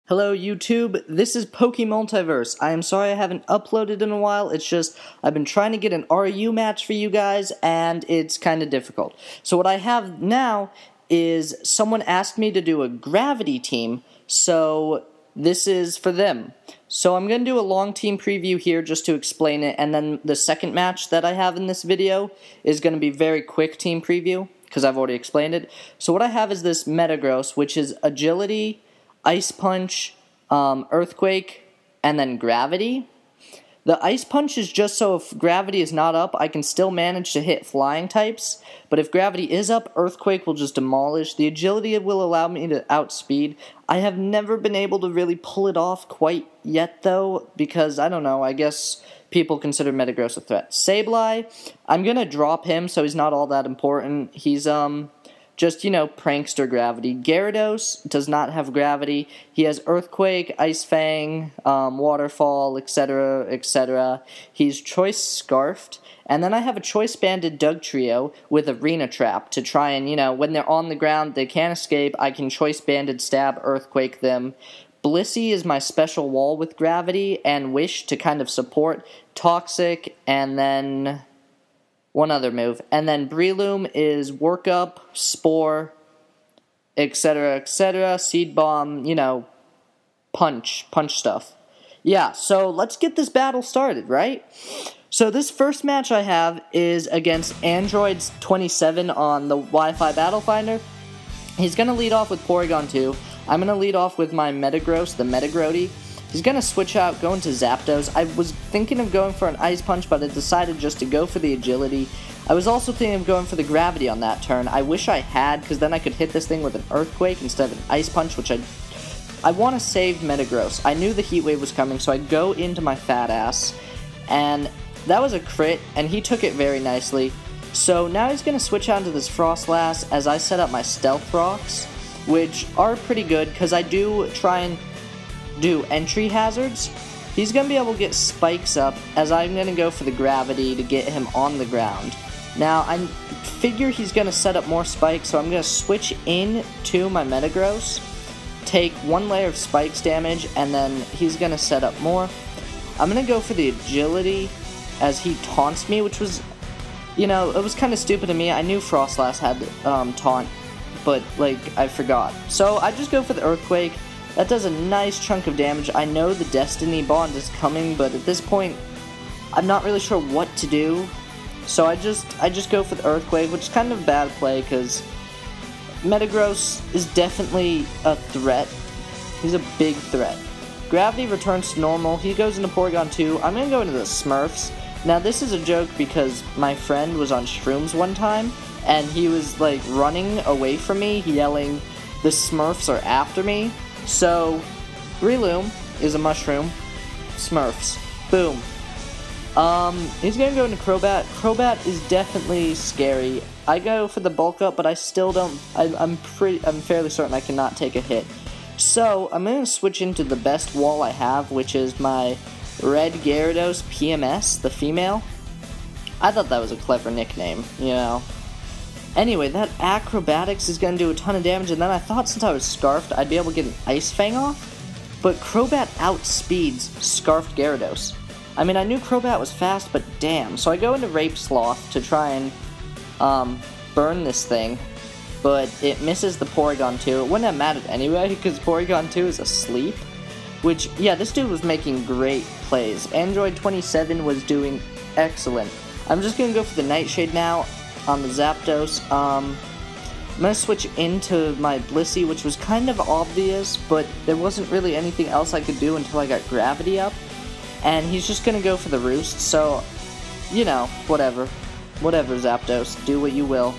Hello YouTube, this is PokeMultiverse. I am sorry I haven't uploaded in a while, it's just I've been trying to get an RU match for you guys and it's kind of difficult. So what I have now is someone asked me to do a gravity team, so this is for them. So I'm going to do a long team preview here just to explain it, and then the second match that I have in this video is going to be very quick team preview, because I've already explained it. So what I have is this Metagross, which is Agility, Ice Punch, Earthquake, and then Gravity. The Ice Punch is just so if Gravity is not up, I can still manage to hit flying types, but if Gravity is up, Earthquake will just demolish. The Agility will allow me to outspeed. I have never been able to really pull it off quite yet, though, because, I don't know, I guess people consider Metagross a threat. Sableye, I'm gonna drop him, so he's not all that important. He's, just, you know, prankster gravity. Gyarados does not have gravity. He has Earthquake, Ice Fang, Waterfall, etc., etc. He's Choice Scarfed. And then I have a Choice Banded Dugtrio with Arena Trap to try and, you know, when they're on the ground, they can't escape. I can Choice Banded Stab, Earthquake them. Blissey is my special wall with gravity, and Wish to kind of support Toxic, and then one other move. And then Breloom is Work Up, Spore, etc., etc., Seed Bomb, you know, punch stuff. Yeah, so let's get this battle started, right? So this first match I have is against Android27 on the Wi-Fi Battle Finder. He's going to lead off with Porygon 2. I'm going to lead off with my Metagross, the Metagrody. He's going to switch out, go into Zapdos. I was thinking of going for an Ice Punch, but I decided just to go for the Agility. I was also thinking of going for the Gravity on that turn. I wish I had, because then I could hit this thing with an Earthquake instead of an Ice Punch, which I want to save Metagross. I knew the Heat Wave was coming, so I go into my fat ass, and that was a crit, and he took it very nicely. So now he's going to switch out to this Frostlass as I set up my Stealth Rocks, which are pretty good, because I do try and do entry hazards. He's going to be able to get spikes up, as I'm going to go for the Gravity to get him on the ground. Now, I figure he's going to set up more spikes, so I'm going to switch in to my Metagross, take one layer of spikes damage, and then he's going to set up more. I'm going to go for the Agility as he taunts me, which was, you know, it was kind of stupid of me. I knew Frostlass had taunt, but, like, I forgot. So I just go for the Earthquake. That does a nice chunk of damage. I know the Destiny Bond is coming, but at this point, I'm not really sure what to do. So I just go for the Earthquake, which is kind of a bad play, because Metagross is definitely a threat. He's a big threat. Gravity returns to normal. He goes into Porygon 2. I'm going to go into the Smurfs. Now, this is a joke because my friend was on shrooms one time, and he was, like, running away from me, yelling, "The Smurfs are after me." So, Breloom is a mushroom. Smurfs. Boom. He's gonna go into Crobat. Crobat is definitely scary. I go for the bulk up, but I still don't. I'm fairly certain I cannot take a hit. So, I'm gonna switch into the best wall I have, which is my Red Gyarados PMS, the female. I thought that was a clever nickname, you know. Anyway, that Acrobatics is going to do a ton of damage, and then I thought since I was Scarfed, I'd be able to get an Ice Fang off, but Crobat outspeeds Scarfed Gyarados. I mean, I knew Crobat was fast, but damn. So I go into Rape Sloth to try and burn this thing, but it misses the Porygon 2. It wouldn't have mattered anyway, because Porygon 2 is asleep, which, yeah, this dude was making great plays. Android27 was doing excellent. I'm just going to go for the Nightshade now on the Zapdos. I'm going to switch into my Blissey, which was kind of obvious, but there wasn't really anything else I could do until I got Gravity up. And he's just going to go for the Roost, so, you know, whatever. Whatever, Zapdos. Do what you will.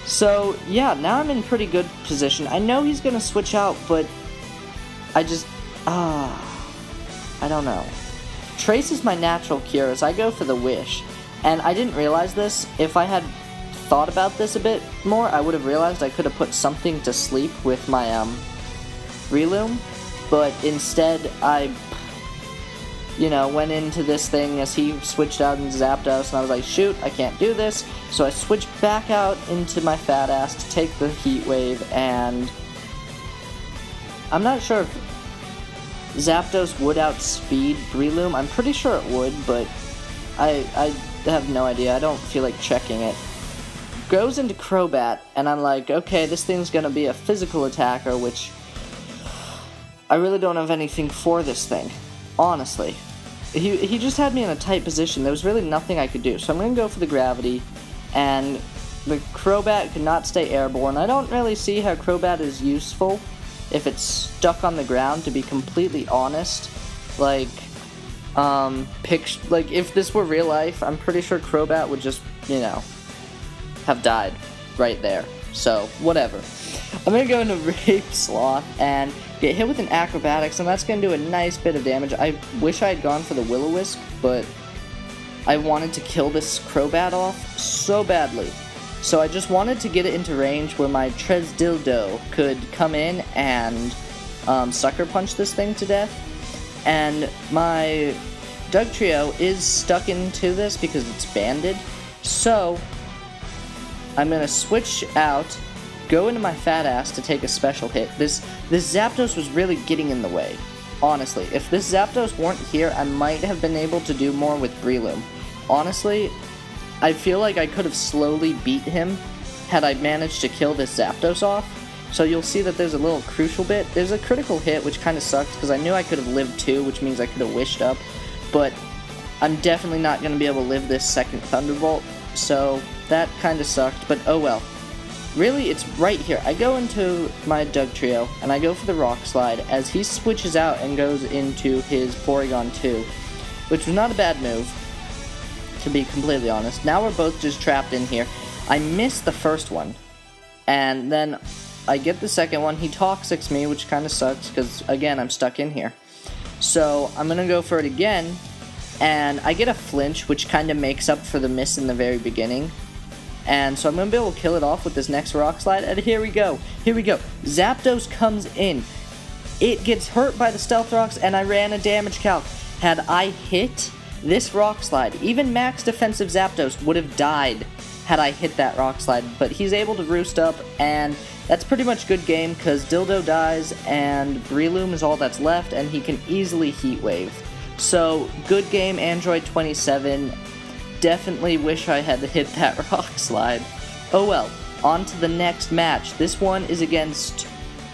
So, yeah, now I'm in pretty good position. I know he's going to switch out, but I just, I don't know. Trace is my natural cure, so I go for the Wish. And I didn't realize this. If I had thought about this a bit more, I would have realized I could have put something to sleep with my Breloom, but instead I, you know, went into this thing as he switched out into Zapdos, and I was like, shoot, I can't do this, so I switched back out into my fat ass to take the Heat Wave, and I'm not sure if Zapdos would outspeed Breloom. I'm pretty sure it would, but I have no idea. I don't feel like checking it. Goes into Crobat, and I'm like, okay, this thing's gonna be a physical attacker, which I really don't have anything for this thing, honestly. He just had me in a tight position. There was really nothing I could do, so I'm gonna go for the Gravity, and the Crobat could not stay airborne. I don't really see how Crobat is useful if it's stuck on the ground, to be completely honest. Like, like, if this were real life, I'm pretty sure Crobat would just, you know, have died right there. So, whatever. I'm gonna go into Rape Sloth and get hit with an Acrobatics, and that's gonna do a nice bit of damage. I wish I had gone for the Will-O-Wisp, but I wanted to kill this Crobat off so badly. So I just wanted to get it into range where my Dildo could come in and Sucker Punch this thing to death. And my Dugtrio is stuck into this because it's banded. So I'm going to switch out, go into my fat ass to take a special hit. This Zapdos was really getting in the way, honestly. If this Zapdos weren't here, I might have been able to do more with Breloom. Honestly, I feel like I could have slowly beat him had I managed to kill this Zapdos off. So you'll see that there's a little crucial bit. There's a critical hit, which kind of sucked, because I knew I could have lived 2, which means I could have wished up. But I'm definitely not going to be able to live this second Thunderbolt, so that kind of sucked, but oh well. Really, it's right here. I go into my Dugtrio, and I go for the Rock Slide, as he switches out and goes into his Porygon 2, which was not a bad move, to be completely honest. Now we're both just trapped in here. I missed the first one, and then I get the second one. He Toxics me, which kind of sucks, because, again, I'm stuck in here. So, I'm going to go for it again, and I get a flinch, which kind of makes up for the miss in the very beginning. And so I'm going to be able to kill it off with this next Rock Slide, and here we go. Here we go. Zapdos comes in. It gets hurt by the Stealth Rocks, and I ran a damage calc. Had I hit this Rock Slide, even max defensive Zapdos would have died had I hit that Rock Slide, but he's able to roost up, and that's pretty much good game, because Dildo dies, and Breloom is all that's left, and he can easily Heat Wave. So, good game, Android27. Definitely wish I had hit that Rock Slide. Oh well, on to the next match. This one is against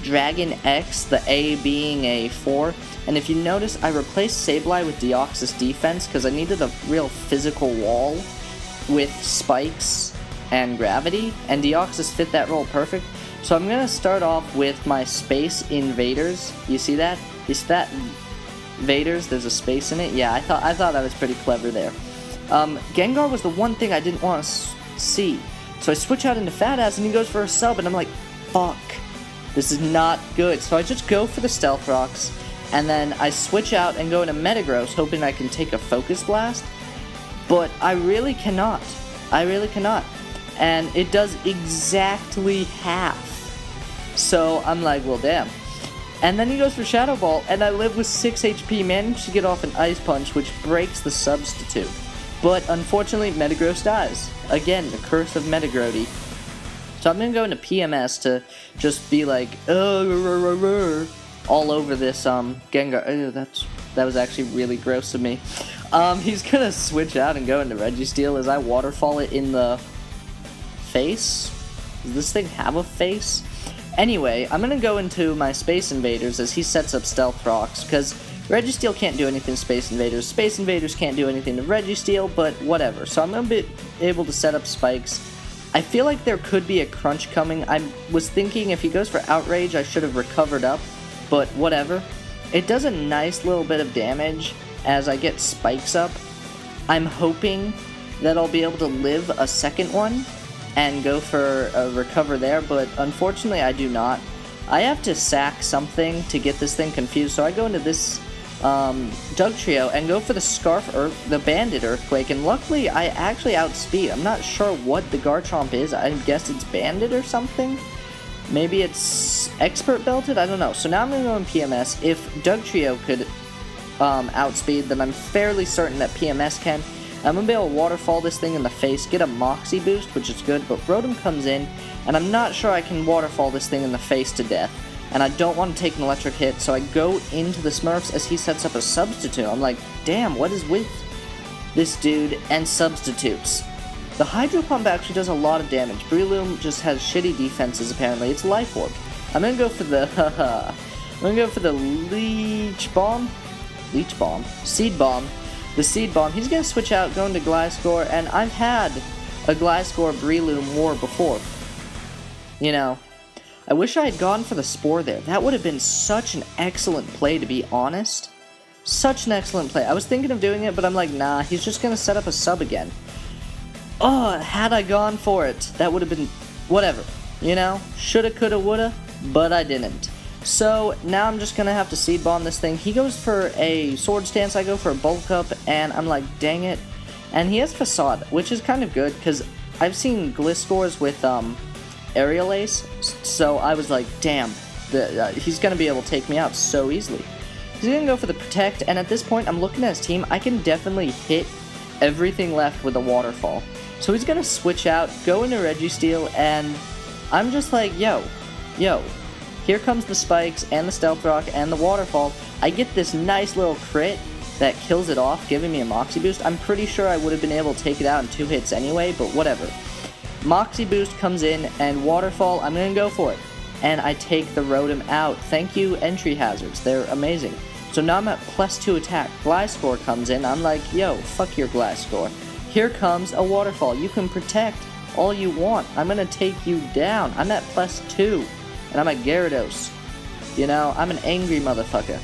Dragon X, the A being a 4. And if you notice, I replaced Sableye with Deoxys Defense because I needed a real physical wall with Spikes and Gravity, and Deoxys fit that role perfect. So I'm going to start off with my Space Invaders. You see that? You see that? Invaders, there's a space in it. Yeah, I thought I was pretty clever there. Gengar was the one thing I didn't want to see. So I switch out into Fat Ass, and he goes for a sub, and I'm like, fuck. This is not good. So I just go for the Stealth Rocks, and then I switch out and go into Metagross, hoping I can take a Focus Blast. But I really cannot. I really cannot. And it does exactly half. So I'm like, well, damn. And then he goes for Shadow Ball, and I live with 6 HP, managed to get off an Ice Punch, which breaks the Substitute. But unfortunately, Metagross dies. Again, the curse of Metagrody. So I'm going to go into PMS to just be like, all over this Gengar. Ew, that was actually really gross of me. He's going to switch out and go into Registeel as I Waterfall it in the face. Does this thing have a face? Anyway, I'm going to go into my Space Invaders as he sets up Stealth Rocks, because Registeel can't do anything to Space Invaders. Space Invaders can't do anything to Registeel, but whatever. So I'm going to be able to set up Spikes. I feel like there could be a crunch coming. I was thinking if he goes for Outrage, I should have recovered up, but whatever. It does a nice little bit of damage as I get Spikes up. I'm hoping that I'll be able to live a second one and go for a recover there, but unfortunately I do not. I have to sack something to get this thing confused, so I go into this Dugtrio and go for the Banded Earthquake, and luckily I actually outspeed. I'm not sure what the Garchomp is. I guess it's Banded or something? Maybe it's Expert Belted? I don't know. So now I'm going to go in PMS. If Dugtrio could outspeed, then I'm fairly certain that PMS can. I'm going to be able to Waterfall this thing in the face, get a Moxie boost, which is good, but Rotom comes in, and I'm not sure I can Waterfall this thing in the face to death. and I don't want to take an electric hit, so I go into the Smurfs as he sets up a substitute. I'm like, damn, what is with this dude and substitutes? The Hydro Pump actually does a lot of damage. Breloom just has shitty defenses, apparently. It's Life Orb. I'm gonna go for the, Leech Bomb? Leech Bomb? Seed Bomb. The Seed Bomb. He's gonna switch out, go into Gliscor, and I've had a Gliscor Breloom war before. You know, I wish I had gone for the Spore there. That would have been such an excellent play, to be honest. Such an excellent play. I was thinking of doing it, but I'm like, nah, he's just gonna set up a sub again. Oh, had I gone for it, that would have been whatever, you know? Shoulda, coulda, woulda, but I didn't. So, now I'm just gonna have to Seed Bomb this thing. He goes for a Sword Stance, I go for a Bulk Up, and I'm like, dang it. And he has Facade, which is kind of good, because I've seen Gliscors with, Aerial Ace, so I was like, damn, he's gonna be able to take me out so easily. He's gonna go for the Protect, and at this point, I'm looking at his team, I can definitely hit everything left with a Waterfall. So he's gonna switch out, go into Registeel, and I'm just like, yo, here comes the Spikes, and the Stealth Rock, and the Waterfall. I get this nice little crit that kills it off, giving me a Moxie Boost. I'm pretty sure I would have been able to take it out in 2 hits anyway, but whatever. Moxie Boost comes in, and Waterfall, I'm gonna go for it. And I take the Rotom out. Thank you, Entry Hazards. They're amazing. So now I'm at +2 attack. Gliscor comes in. I'm like, yo, fuck your Gliscor. Here comes a Waterfall. You can protect all you want. I'm gonna take you down. I'm at +2. And I'm at Gyarados. You know, I'm an angry motherfucker.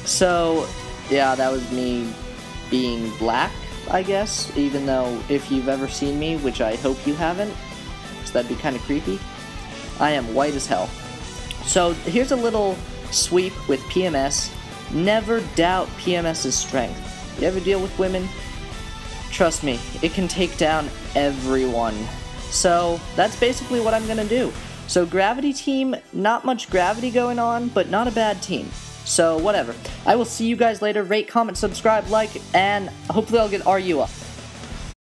So, yeah, that was me being black, I guess. Even though, if you've ever seen me, which I hope you haven't, because that'd be kind of creepy, I am white as hell. So, here's a little sweep with PMS. Never doubt PMS's strength. You ever deal with women? Trust me, it can take down everyone. So, that's basically what I'm gonna do. So, Gravity team, not much gravity going on, but not a bad team. So, whatever. I will see you guys later. Rate, comment, subscribe, like, and hopefully I'll get RU up.